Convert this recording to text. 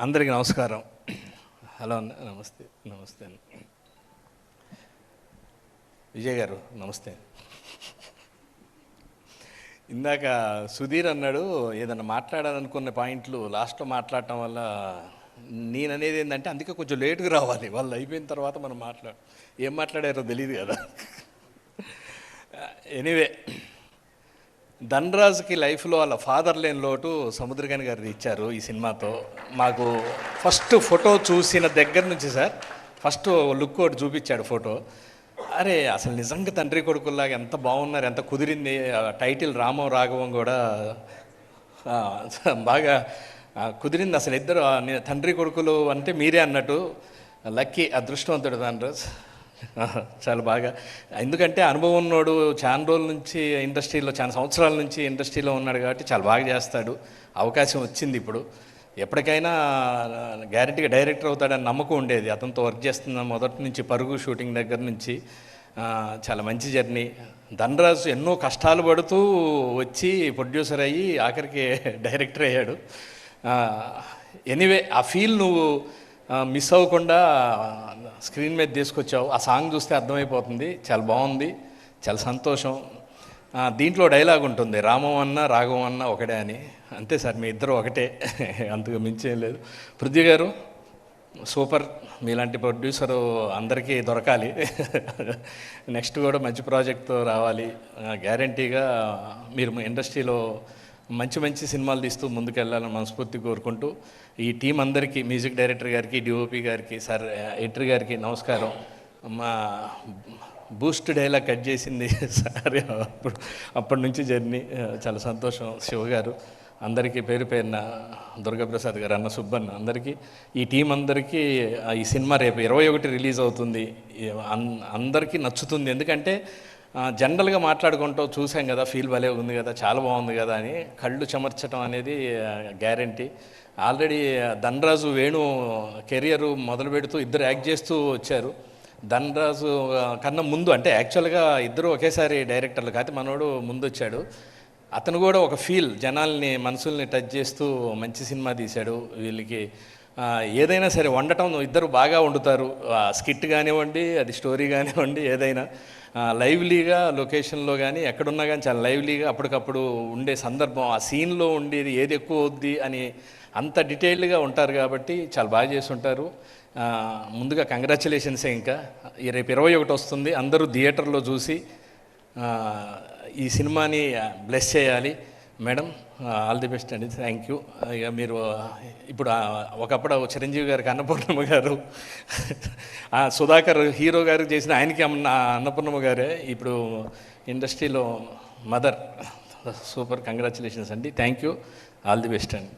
అందరికీ నమస్కారం. హలో అన్న, నమస్తే. నమస్తే అన్న. విజయ్ గారు నమస్తే. ఇందాక సుధీర్ అన్నాడు ఏదన్నా మాట్లాడాలనుకున్న పాయింట్లు లాస్ట్లో మాట్లాడటం వల్ల నేను అనేది ఏంటంటే అందుకే కొంచెం లేటుగా రావాలి, వాళ్ళు అయిపోయిన తర్వాత మనం ఏం మాట్లాడారో తెలియదు కదా. ఎనీవే, ధనరాజ్కి లైఫ్లో వాళ్ళ ఫాదర్ లేని లోటు సముద్రకాని గారు ఇచ్చారు ఈ సినిమాతో. మాకు ఫస్ట్ ఫోటో చూసిన దగ్గర నుంచి సార్ ఫస్ట్ లుక్ ఒకటి చూపించాడు ఫోటో. అరే అసలు నిజంగా తండ్రి కొడుకుల్లాగా ఎంత బాగున్నారు, ఎంత కుదిరింది. టైటిల్ రామం రాఘవం కూడా బాగా కుదిరింది. అసలు ఇద్దరు తండ్రి కొడుకులు అంటే మీరే అన్నట్టు లక్కీ, అదృష్టవంతుడు ధనరాజ్. చాలా బాగా, ఎందుకంటే అనుభవం ఉన్నోడు, చాలా రోజుల నుంచి ఇండస్ట్రీలో, చాలా సంవత్సరాల నుంచి ఇండస్ట్రీలో ఉన్నాడు కాబట్టి చాలా బాగా చేస్తాడు. అవకాశం వచ్చింది ఇప్పుడు. ఎప్పటికైనా గ్యారెంటీగా డైరెక్టర్ అవుతాడని నమ్మకం ఉండేది. అతనితో వర్క్ చేస్తున్న మొదటి నుంచి, పరుగు షూటింగ్ దగ్గర నుంచి చాలా మంచి జర్నీ. ధనరాజు ఎన్నో కష్టాలు పడుతూ వచ్చి ప్రొడ్యూసర్ అయ్యి ఆఖరికి డైరెక్టర్ అయ్యాడు. ఎనీవే, ఆ ఫీల్ నువ్వు మిస్ అవ్వకుండా స్క్రీన్ మీద తీసుకొచ్చావు. ఆ సాంగ్ చూస్తే అర్థమైపోతుంది, చాలా బాగుంది, చాలా సంతోషం. దీంట్లో డైలాగ్ ఉంటుంది, రామం అన్న రాఘవం అన్న ఒకటే అని. అంతే సార్, మీ ఇద్దరు ఒకటే, అంతకు మించేం లేదు. పృథ్వీ గారు సూపర్, మీలాంటి ప్రొడ్యూసరు అందరికీ దొరకాలి. నెక్స్ట్ కూడా మంచి ప్రాజెక్ట్తో రావాలి. గ్యారంటీగా మీరు ఇండస్ట్రీలో మంచి మంచి సినిమాలు తీస్తూ ముందుకెళ్ళాలని మనస్ఫూర్తి కోరుకుంటూ, ఈ టీం అందరికీ, మ్యూజిక్ డైరెక్టర్ గారికి, డిఓపి గారికి, సార్ ఎడిటర్ గారికి నమస్కారం. మా బూస్ట్ డైలాగ్ కట్ చేసింది సార్, అప్పటి నుంచి జర్నీ చాలా సంతోషం. శివ గారు అందరికీ పేరు పేరున, దుర్గాప్రసాద్ గారు, అన్న సుబ్బన్న, అందరికీ, ఈ టీం అందరికీ ఈ సినిమా రేపు 21 రిలీజ్ అవుతుంది. అందరికీ నచ్చుతుంది. ఎందుకంటే జనరల్గా మాట్లాడుకుంటూ చూసాం కదా, ఫీల్ భలే ఉంది కదా, చాలా బాగుంది కదా అని కళ్ళు చెమర్చడం అనేది guarantee. Already Dhanraj Venu career మొదలు పెడుతూ ఇద్దరు యాక్ట్ చేస్తూ వచ్చారు. ధనరాజు కన్నా ముందు, అంటే యాక్చువల్గా ఇద్దరు ఒకేసారి డైరెక్టర్లు కాదు, మనోడు ముందు వచ్చాడు. అతను కూడా ఒక ఫీల్, జనాల్ని మనసుల్ని టచ్ చేస్తూ మంచి సినిమా తీశాడు. వీళ్ళకి ఏదైనా సరే వండటం ఇద్దరు బాగా వండుతారు. స్కిట్ కానివ్వండి, అది స్టోరీ కానివ్వండి, ఏదైనా లైవ్లీగా లొకేషన్లో కానీ ఎక్కడున్నా కానీ చాలా లైవ్లీగా అప్పటికప్పుడు ఉండే సందర్భం, ఆ సీన్లో ఉండేది ఏది ఎక్కువ అవుద్ది అని అంత డీటెయిల్డ్గా ఉంటారు కాబట్టి చాలా బాగా చేసి ఉంటారు. ముందుగా కంగ్రాచులేషన్సే. ఇంకా రేపు 21 వస్తుంది, అందరూ థియేటర్లో చూసి ఈ సినిమాని బ్లెస్ చేయాలి. మేడం ఆల్ ది బెస్ట్ అండి, థ్యాంక్ యూ. ఇక మీరు ఇప్పుడు ఒకప్పుడు చిరంజీవి గారికి అన్నపూర్ణమ్మ గారు, సుధాకర్ హీరో గారికి చేసిన ఆయనకి అన్నపూర్ణమ్మ గారే ఇప్పుడు ఇండస్ట్రీలో మదర్. సూపర్, కంగ్రాచులేషన్స్ అండి, thank you, all the best అండి.